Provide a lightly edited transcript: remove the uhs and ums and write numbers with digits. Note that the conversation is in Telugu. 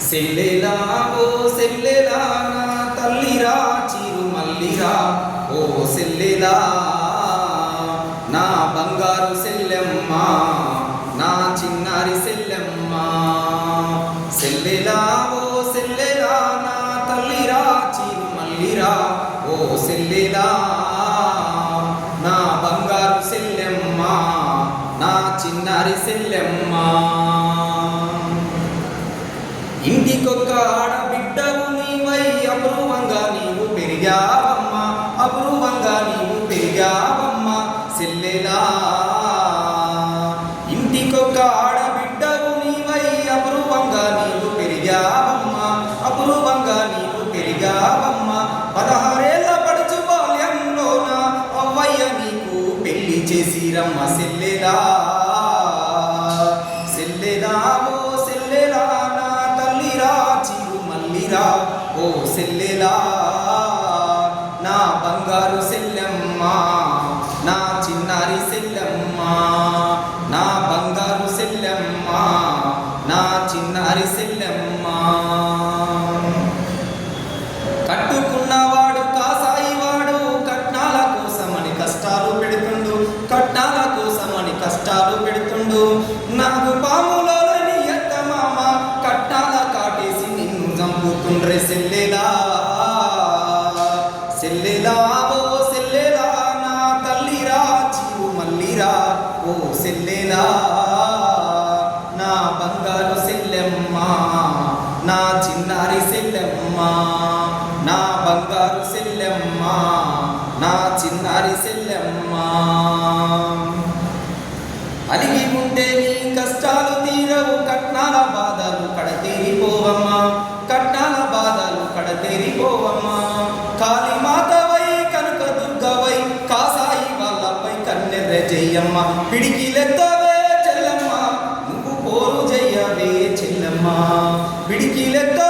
సెల్లెలా ఓ సెల్లెలా నా తల్లిరా చిరు మల్లిరా ఓ సెల్లెలా నా బంగారు సెల్లెమ్మ నా చిన్నారి సెల్లెమ్మ సెల్లెలా ఓ సెల్లెలా నా తల్లిరా చిరు మల్లిరా ఓ సెల్లెలా నా బంగారు సెల్లెమ్మ నా చిన్నారి సెల్లెమ్మ ఇంటికొక్క ఆడబిడ్డవు నీవై అపురూపంగా నీవు పెరిగావమ్మా అపురూపంగా నీవు పెరిగావమ్మా సెల్లెలా ఇంటికొక్క ఆడబిడ్డవు నీవై అపురూపంగా నీవు పెరిగావమ్మా అపురూపంగా నీవు పెరిగావమ్మా 16 ఏళ్ల పడుచు బాల్యంలోన అవ్వయ్య నీకు పెళ్లి చేసిరమ్మ సెల్లెలా సెల్లెలా ఓ సెల్లెలా ఓ సెల్లెలా నా బంగారు సెల్లెమ్మ నా చిన్నారి సెల్లెమ్మ నా బంగారు సెల్లెమ్మ నా చిన్నారి సెల్లెమ్మ కట్టుకున్నవాడు కాసాయి వాడు కట్నాల కోసమని కష్టాలు పెడుతుండు కట్నాల కోసమని కష్టాలు పెడుతుండు నాకు పాములో చంపుతుండ్రే సెల్లెలా సెల్లెలా ఓ సెల్లెలా నా తల్లిరా చిరు మల్లిరా ఓ సెల్లెలా నా బంగారు సెల్లెమ్మ నా చిన్నారి సెల్లెమ్మ నా బంగారు సెల్లెమ్మ నా చిన్నారి సెల్లెమ్మ అలిగి ఉంటే నీ కష్టాలు తీరవు కట్నాల బాధలు కడతీరిపోవమ్మా కట్నాల బాధలు కడతీరిపోవమ్మా కాళీ మాతవై కనుక దుర్గవై కాసాయి వాళ్ళపై కన్నెర్ర జయ్యమ్మ పిడికిలెత్తవే చెల్లమ్మ నువ్వు పోరు జయ్యవే చెల్లమ్మ పిడికిలెత్త